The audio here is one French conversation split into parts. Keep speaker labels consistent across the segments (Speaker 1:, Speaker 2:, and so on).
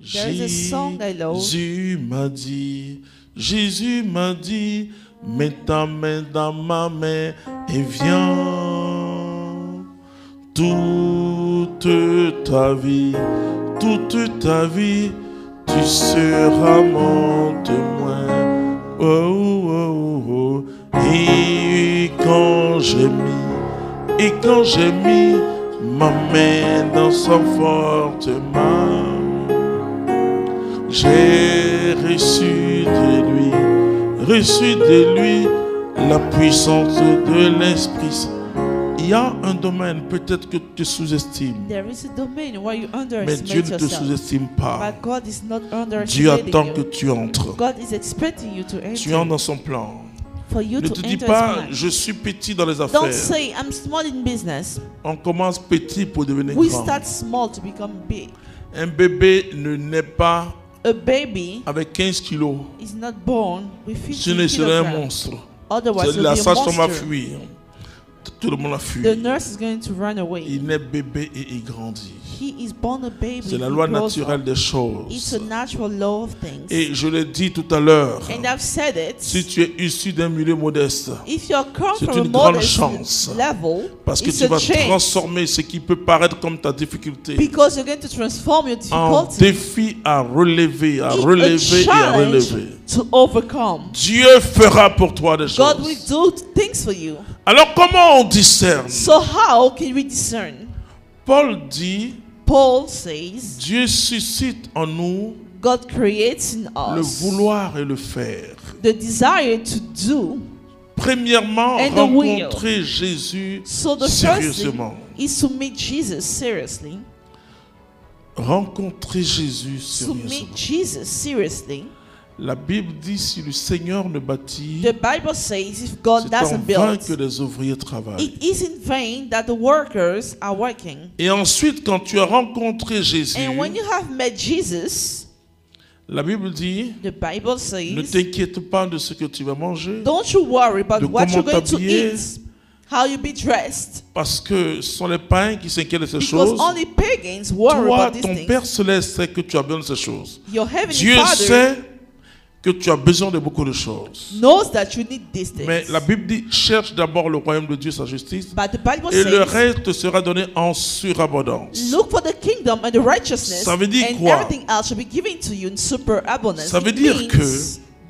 Speaker 1: There is a song I love.
Speaker 2: Jésus m'a dit, mets ta main dans ma main et viens. Toute ta vie, tu seras mon témoin. Oh, oh, oh, oh. Et quand j'ai mis ma main dans son forte main, j'ai reçu de lui la puissance de l'Esprit. Il y a un domaine peut-être que tu sous-estimes.
Speaker 1: There is a domain where you
Speaker 2: Mais Dieu
Speaker 1: underestimate
Speaker 2: ne te
Speaker 1: yourself.
Speaker 2: sous-estime pas.
Speaker 1: But God is not
Speaker 2: Dieu
Speaker 1: underestimating
Speaker 2: attend que
Speaker 1: you.
Speaker 2: tu entres.
Speaker 1: God is expecting you to
Speaker 2: Tu entres
Speaker 1: enter.
Speaker 2: dans son plan.
Speaker 1: For you
Speaker 2: Ne
Speaker 1: to
Speaker 2: te dis
Speaker 1: enter His
Speaker 2: pas,
Speaker 1: plan.
Speaker 2: je suis petit dans les
Speaker 1: Don't
Speaker 2: affaires.
Speaker 1: say, I'm small in business.
Speaker 2: On commence petit pour devenir
Speaker 1: We
Speaker 2: grand.
Speaker 1: start small to become big.
Speaker 2: Un bébé ne naît pas
Speaker 1: A baby
Speaker 2: avec 15 kilos.
Speaker 1: is not born with
Speaker 2: Ce
Speaker 1: 15
Speaker 2: ne serait un
Speaker 1: kilograms.
Speaker 2: monstre.
Speaker 1: Otherwise, it
Speaker 2: La
Speaker 1: will be a
Speaker 2: sage-femme a
Speaker 1: monster.
Speaker 2: fui. Tout le monde a fui.
Speaker 1: The nurse is going to run away.
Speaker 2: Il naît bébé et il grandit.
Speaker 1: He is born a baby.
Speaker 2: C'est la
Speaker 1: he
Speaker 2: loi
Speaker 1: grows
Speaker 2: naturelle
Speaker 1: up.
Speaker 2: des
Speaker 1: It's
Speaker 2: choses.
Speaker 1: a natural law of things.
Speaker 2: Et je l'ai dit tout à l'heure,
Speaker 1: And I've said it.
Speaker 2: si tu es issu d'un milieu modeste,
Speaker 1: If you come
Speaker 2: c'est
Speaker 1: from a
Speaker 2: une grande
Speaker 1: modest
Speaker 2: chance.
Speaker 1: level,
Speaker 2: parce que
Speaker 1: it's
Speaker 2: tu
Speaker 1: a
Speaker 2: vas
Speaker 1: change.
Speaker 2: transformer ce qui peut paraître comme ta difficulté
Speaker 1: Because you're going to transform your
Speaker 2: en
Speaker 1: difficulty
Speaker 2: défi à relever,
Speaker 1: in a
Speaker 2: et à relever.
Speaker 1: challenge to overcome.
Speaker 2: Dieu fera pour toi des
Speaker 1: God will
Speaker 2: choses.
Speaker 1: do things for you.
Speaker 2: Alors comment on discerne?
Speaker 1: So how can we discern?
Speaker 2: Paul dit,
Speaker 1: Paul says,
Speaker 2: Dieu suscite en nous
Speaker 1: God creates in
Speaker 2: le
Speaker 1: us
Speaker 2: vouloir et le faire.
Speaker 1: the desire to do.
Speaker 2: Premièrement,
Speaker 1: And the will.
Speaker 2: rencontrer Jésus
Speaker 1: So the first
Speaker 2: sérieusement.
Speaker 1: thing is to meet Jesus seriously.
Speaker 2: Rencontrer Jésus
Speaker 1: To meet
Speaker 2: sérieusement.
Speaker 1: Jesus seriously.
Speaker 2: La Bible dit, si le Seigneur ne bâtit,
Speaker 1: The Bible says if God
Speaker 2: c'est en
Speaker 1: doesn't
Speaker 2: vain
Speaker 1: build,
Speaker 2: que les ouvriers travaillent.
Speaker 1: it is in vain that the workers are working.
Speaker 2: Et ensuite, quand tu as rencontré Jésus,
Speaker 1: And when you have met Jesus,
Speaker 2: la Bible dit,
Speaker 1: the Bible
Speaker 2: ne
Speaker 1: says,
Speaker 2: t'inquiète pas de ce que tu vas manger,
Speaker 1: don't you worry about
Speaker 2: de
Speaker 1: what
Speaker 2: comment
Speaker 1: you're going to
Speaker 2: t'habiller.
Speaker 1: eat, how you be dressed,
Speaker 2: parce que ce sont les païens qui s'inquiètent de ces
Speaker 1: because
Speaker 2: choses.
Speaker 1: only pagans worry
Speaker 2: Toi,
Speaker 1: about these
Speaker 2: ton
Speaker 1: things.
Speaker 2: Père Céleste sait que tu as besoin de ces choses.
Speaker 1: Your heavenly
Speaker 2: Dieu
Speaker 1: Father
Speaker 2: sait que tu as besoin de beaucoup de choses.
Speaker 1: knows that you need these things.
Speaker 2: Mais la Bible dit, cherche d'abord le royaume de Dieu, sa justice,
Speaker 1: But the Bible
Speaker 2: et le
Speaker 1: says,
Speaker 2: reste te sera donné en surabondance.
Speaker 1: look for the kingdom and the righteousness,
Speaker 2: Ça veut dire
Speaker 1: and
Speaker 2: quoi?
Speaker 1: everything else shall be given to you in superabundance.
Speaker 2: Ça veut
Speaker 1: It
Speaker 2: dire
Speaker 1: means
Speaker 2: que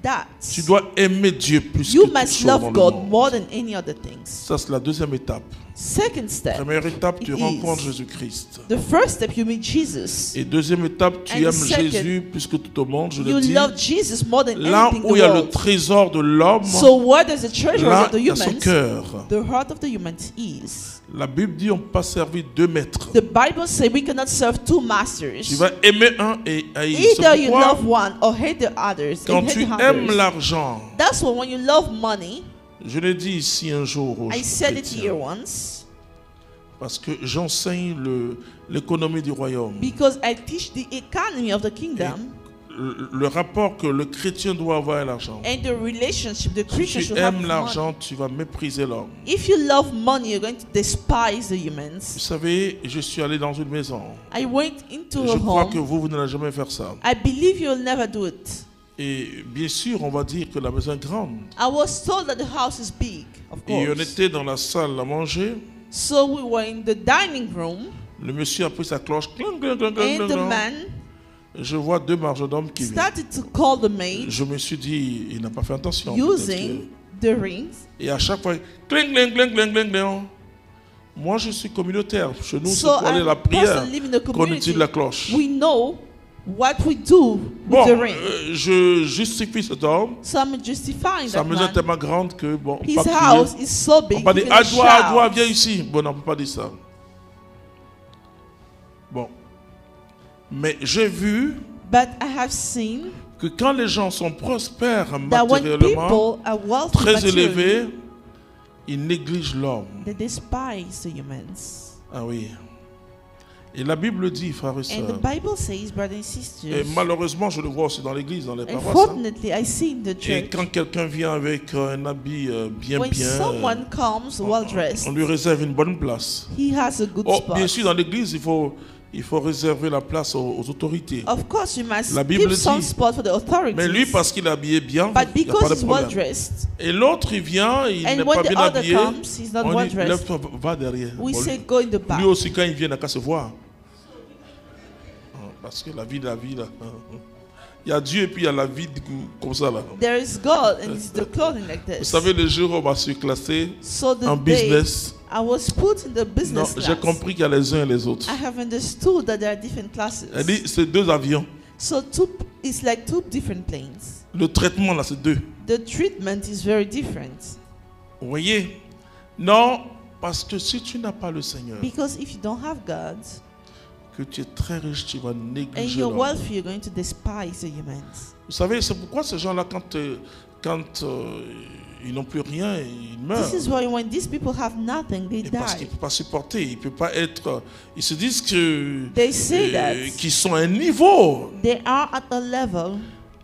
Speaker 1: that
Speaker 2: Tu dois aimer Dieu plus
Speaker 1: you
Speaker 2: que toute
Speaker 1: must
Speaker 2: chose dans
Speaker 1: love
Speaker 2: le
Speaker 1: God
Speaker 2: monde.
Speaker 1: more than any other things.
Speaker 2: Ça, c'est la deuxième étape.
Speaker 1: Second step,
Speaker 2: Première étape, tu
Speaker 1: it
Speaker 2: rencontres
Speaker 1: is
Speaker 2: Jésus-Christ.
Speaker 1: the first step, you meet Jesus.
Speaker 2: Et deuxième étape, tu
Speaker 1: And
Speaker 2: aimes
Speaker 1: second,
Speaker 2: Jésus plus que tout au monde, je
Speaker 1: You
Speaker 2: le dis.
Speaker 1: love Jesus more than
Speaker 2: Là
Speaker 1: anything in
Speaker 2: où il y
Speaker 1: the
Speaker 2: a le
Speaker 1: world.
Speaker 2: trésor de l'homme,
Speaker 1: So where does the treasure
Speaker 2: là
Speaker 1: of the
Speaker 2: il y a son
Speaker 1: humans,
Speaker 2: cœur.
Speaker 1: the heart of the humans is?
Speaker 2: La Bible dit on ne peut pas servir deux maîtres.
Speaker 1: The Bible says we cannot serve two
Speaker 2: Tu
Speaker 1: masters.
Speaker 2: vas aimer un et haïr.
Speaker 1: Either
Speaker 2: C'est
Speaker 1: you
Speaker 2: pourquoi,
Speaker 1: love one or hate the others.
Speaker 2: quand
Speaker 1: and hate
Speaker 2: tu
Speaker 1: the
Speaker 2: aimes
Speaker 1: others.
Speaker 2: l'argent,
Speaker 1: That's why when you love money,
Speaker 2: je l'ai dit ici un jour aux
Speaker 1: I said it
Speaker 2: chrétiens,
Speaker 1: here once,
Speaker 2: parce que j'enseigne l'économie du royaume.
Speaker 1: because I teach the economy of the kingdom
Speaker 2: Le rapport que le chrétien doit avoir à l'argent.
Speaker 1: and the relationship the
Speaker 2: Si
Speaker 1: Christian
Speaker 2: tu
Speaker 1: should have
Speaker 2: aimes
Speaker 1: with
Speaker 2: l'argent,
Speaker 1: money.
Speaker 2: tu vas mépriser l'homme.
Speaker 1: If you love money, you're going to despise the
Speaker 2: Vous
Speaker 1: humans.
Speaker 2: savez, je suis allé dans une maison.
Speaker 1: I went into
Speaker 2: Je
Speaker 1: a
Speaker 2: crois que
Speaker 1: home.
Speaker 2: vous n'allez jamais faire ça.
Speaker 1: I believe you'll never do it.
Speaker 2: Et bien sûr, on va dire que la maison est grande.
Speaker 1: I was told that the house is big, of
Speaker 2: Et on
Speaker 1: course.
Speaker 2: était dans la salle à manger.
Speaker 1: So we were in the dining room,
Speaker 2: Le monsieur a pris sa cloche. Cling, cling, cling, cling,
Speaker 1: and the
Speaker 2: cling.
Speaker 1: man
Speaker 2: Je vois deux majordomes qui viennent.
Speaker 1: started to call the maid
Speaker 2: Je me suis dit, il n'a pas fait attention. peut-être
Speaker 1: using the rings.
Speaker 2: que- Et à chaque fois, cling, cling, cling, cling, cling, cling. Moi, je suis communautaire. Chez nous, c'est
Speaker 1: So
Speaker 2: pour aller à la
Speaker 1: I'm a
Speaker 2: prière
Speaker 1: person living in the
Speaker 2: qu'on
Speaker 1: community.
Speaker 2: utilise la cloche.
Speaker 1: We know what we do with
Speaker 2: Bon,
Speaker 1: the ring.
Speaker 2: je justifie cet homme.
Speaker 1: So I'm justifying
Speaker 2: Sa
Speaker 1: that
Speaker 2: maison est
Speaker 1: man.
Speaker 2: tellement grande que, bon, on
Speaker 1: His
Speaker 2: peut pas
Speaker 1: house
Speaker 2: crier.
Speaker 1: is so
Speaker 2: On
Speaker 1: big.
Speaker 2: peut pas
Speaker 1: you
Speaker 2: dire,
Speaker 1: cannot
Speaker 2: Adwa,
Speaker 1: shout.
Speaker 2: viens ici. Bon, non, on peut pas dire ça. Bon. Mais j'ai vu
Speaker 1: But I have seen
Speaker 2: que quand les gens sont prospères
Speaker 1: that when
Speaker 2: matériellement,
Speaker 1: people are wealthy
Speaker 2: très
Speaker 1: materially,
Speaker 2: élevés, ils négligent l'homme.
Speaker 1: they despise the humans.
Speaker 2: Ah oui. Et la Bible dit, frères et
Speaker 1: And
Speaker 2: sœurs,
Speaker 1: the Bible says, brothers and
Speaker 2: et
Speaker 1: sisters,
Speaker 2: malheureusement, je le vois aussi dans l'église, dans les paroisses. hein.
Speaker 1: unfortunately, I see in the
Speaker 2: Et
Speaker 1: church,
Speaker 2: quand quelqu'un vient avec un habit bien,
Speaker 1: when someone comes well dressed,
Speaker 2: on lui réserve une bonne place.
Speaker 1: he has a good
Speaker 2: Oh, bien
Speaker 1: spot.
Speaker 2: sûr, dans l'église, il faut il faut réserver la place aux autorités.
Speaker 1: Of course, you must
Speaker 2: La Bible
Speaker 1: keep some
Speaker 2: dit.
Speaker 1: spot for the authorities.
Speaker 2: Mais lui, parce qu'il est habillé bien,
Speaker 1: but
Speaker 2: il n'y a pas
Speaker 1: because
Speaker 2: de
Speaker 1: he's well
Speaker 2: problème.
Speaker 1: dressed,
Speaker 2: Et l'autre, il vient, il
Speaker 1: and
Speaker 2: n'est
Speaker 1: when
Speaker 2: pas
Speaker 1: the
Speaker 2: bien
Speaker 1: other
Speaker 2: habillé.
Speaker 1: comes, he's not
Speaker 2: On
Speaker 1: well
Speaker 2: dit,
Speaker 1: dressed.
Speaker 2: lève-toi, va derrière.
Speaker 1: We
Speaker 2: Bon,
Speaker 1: say go in the back.
Speaker 2: lui aussi, quand il vient, il n'a qu'à se voir. Parce que la vie, là. Il y a Dieu et puis il y a la vie comme ça, là.
Speaker 1: There is God and it's the clothing like
Speaker 2: Vous
Speaker 1: this.
Speaker 2: savez, le jour où on m'a surclassé
Speaker 1: So the
Speaker 2: en
Speaker 1: day
Speaker 2: business,
Speaker 1: I was put in the
Speaker 2: non,
Speaker 1: business
Speaker 2: j'ai
Speaker 1: class,
Speaker 2: compris qu'il y a les uns et les autres.
Speaker 1: I have understood that there are different classes.
Speaker 2: Elle dit, c'est deux avions.
Speaker 1: So it's like two different planes.
Speaker 2: Le traitement, là, c'est deux.
Speaker 1: The treatment is very different.
Speaker 2: Vous voyez? Non, parce que si tu n'as pas le Seigneur,
Speaker 1: Because if you don't have God
Speaker 2: que tu es très riche, tu vas
Speaker 1: and
Speaker 2: négliger
Speaker 1: you're
Speaker 2: l'homme.
Speaker 1: wealthy, you're going to despise the humans.
Speaker 2: Vous savez, c'est pourquoi ces gens-là, quand ils n'ont plus rien, ils meurent.
Speaker 1: This is why when these people have nothing, they
Speaker 2: Et parce qu'ils
Speaker 1: die.
Speaker 2: ne peuvent pas supporter, ils ne peuvent pas être... Ils se disent que
Speaker 1: They say that
Speaker 2: qu'ils sont à un niveau.
Speaker 1: they are at a level.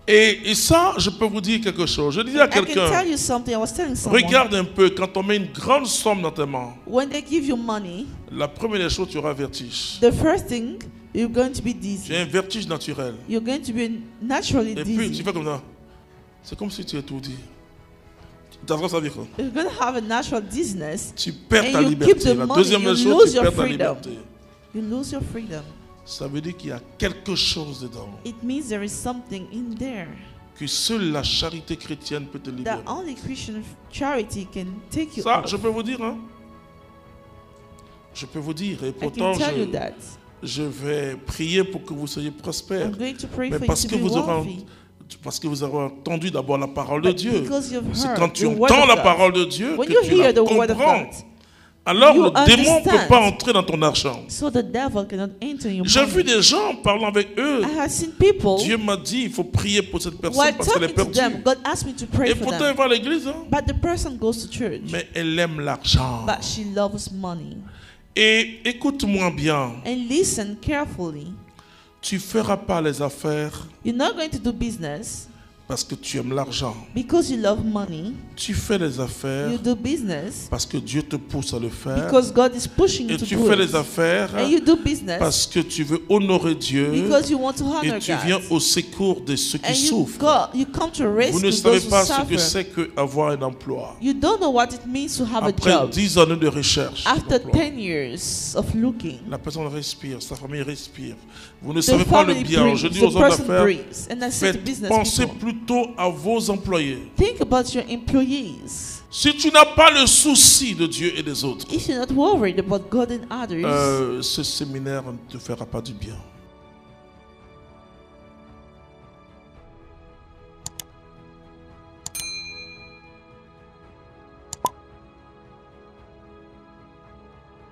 Speaker 2: Et ça, je peux vous dire quelque chose. Je disais à
Speaker 1: I can
Speaker 2: quelqu'un,
Speaker 1: tell you something. I was telling someone.
Speaker 2: regarde un peu, quand on met une grande somme dans tes mains,
Speaker 1: When they give you money,
Speaker 2: la première des choses, tu auras un vertige.
Speaker 1: the first thing, you're going to be
Speaker 2: Tu
Speaker 1: dizzy.
Speaker 2: as un vertige naturel.
Speaker 1: You're going to be naturally
Speaker 2: Et puis, tu
Speaker 1: dizzy.
Speaker 2: fais comme ça. C'est comme si tu es tout dit. Tu as ça veut dire quoi?
Speaker 1: You're going to have a natural dizziness.
Speaker 2: Tu perds
Speaker 1: And
Speaker 2: ta
Speaker 1: you
Speaker 2: liberté.
Speaker 1: keep the
Speaker 2: La
Speaker 1: money,
Speaker 2: deuxième
Speaker 1: you
Speaker 2: des choses,
Speaker 1: lose
Speaker 2: tu
Speaker 1: your
Speaker 2: perds ta
Speaker 1: freedom.
Speaker 2: liberté.
Speaker 1: You lose your freedom.
Speaker 2: Ça veut dire qu'il y a quelque chose dedans
Speaker 1: It means there is something in there
Speaker 2: que seule la charité chrétienne peut te libérer.
Speaker 1: that only Christian charity can take you
Speaker 2: Ça,
Speaker 1: out.
Speaker 2: je peux vous dire, hein? Je peux vous dire, et
Speaker 1: I
Speaker 2: pourtant,
Speaker 1: can tell you that.
Speaker 2: je vais prier pour que vous soyez prospères.
Speaker 1: I'm going to pray
Speaker 2: Mais
Speaker 1: for you
Speaker 2: parce
Speaker 1: to
Speaker 2: que
Speaker 1: be
Speaker 2: vous aurez,
Speaker 1: wealthy.
Speaker 2: parce que vous aurez entendu d'abord la parole de
Speaker 1: But
Speaker 2: Dieu.
Speaker 1: because you've
Speaker 2: C'est
Speaker 1: heard
Speaker 2: quand tu
Speaker 1: the word
Speaker 2: entends
Speaker 1: of
Speaker 2: la
Speaker 1: God,
Speaker 2: parole de Dieu
Speaker 1: when
Speaker 2: que
Speaker 1: you
Speaker 2: tu
Speaker 1: hear
Speaker 2: la
Speaker 1: the word of
Speaker 2: comprends.
Speaker 1: God,
Speaker 2: Alors
Speaker 1: you
Speaker 2: le démon ne peut
Speaker 1: understand.
Speaker 2: pas entrer dans ton argent.
Speaker 1: so the devil cannot enter your
Speaker 2: J'ai vu
Speaker 1: money.
Speaker 2: des gens parlant avec eux.
Speaker 1: I have seen people,
Speaker 2: Dieu m'a dit, il faut prier pour cette personne
Speaker 1: while
Speaker 2: parce qu'elle est
Speaker 1: talking to
Speaker 2: perdue.
Speaker 1: them, God asked me to pray
Speaker 2: Et
Speaker 1: for
Speaker 2: pourtant, elle
Speaker 1: them.
Speaker 2: va à l'église. Hein?
Speaker 1: But the person goes to church,
Speaker 2: Mais elle aime l'argent.
Speaker 1: but she loves money.
Speaker 2: Et écoute-moi bien.
Speaker 1: And listen carefully.
Speaker 2: Tu ne feras pas les affaires
Speaker 1: You're not going to do business
Speaker 2: parce que tu aimes l'argent.
Speaker 1: because you love money.
Speaker 2: Tu fais les affaires
Speaker 1: You do business
Speaker 2: parce que Dieu te pousse à le faire.
Speaker 1: because God is pushing you
Speaker 2: Et
Speaker 1: to
Speaker 2: tu
Speaker 1: do
Speaker 2: fais
Speaker 1: it.
Speaker 2: les affaires
Speaker 1: And you do business
Speaker 2: parce que tu veux honorer Dieu.
Speaker 1: because you want to
Speaker 2: Et
Speaker 1: honor
Speaker 2: tu viens
Speaker 1: God.
Speaker 2: au secours de ceux qui
Speaker 1: And
Speaker 2: souffrent.
Speaker 1: you come to
Speaker 2: Vous
Speaker 1: rescue
Speaker 2: ne savez
Speaker 1: those who
Speaker 2: pas ce que
Speaker 1: suffer.
Speaker 2: c'est qu'avoir un emploi.
Speaker 1: You don't know what it means to have a
Speaker 2: Après
Speaker 1: job.
Speaker 2: 10 années de recherche,
Speaker 1: After
Speaker 2: d'emploi,
Speaker 1: 10 years of looking,
Speaker 2: la personne respire, sa famille respire. Vous ne
Speaker 1: the
Speaker 2: savez pas le
Speaker 1: family
Speaker 2: bien. Je
Speaker 1: breathes,
Speaker 2: dis
Speaker 1: the
Speaker 2: aux hommes
Speaker 1: person
Speaker 2: d'affaires,
Speaker 1: breathes. And I say to
Speaker 2: faites
Speaker 1: business
Speaker 2: penser
Speaker 1: people,
Speaker 2: plutôt à vos employés.
Speaker 1: think about your employees.
Speaker 2: Si tu n'as pas le souci de Dieu et des autres,
Speaker 1: If you're not worried about God and others,
Speaker 2: ce séminaire ne te fera pas du bien.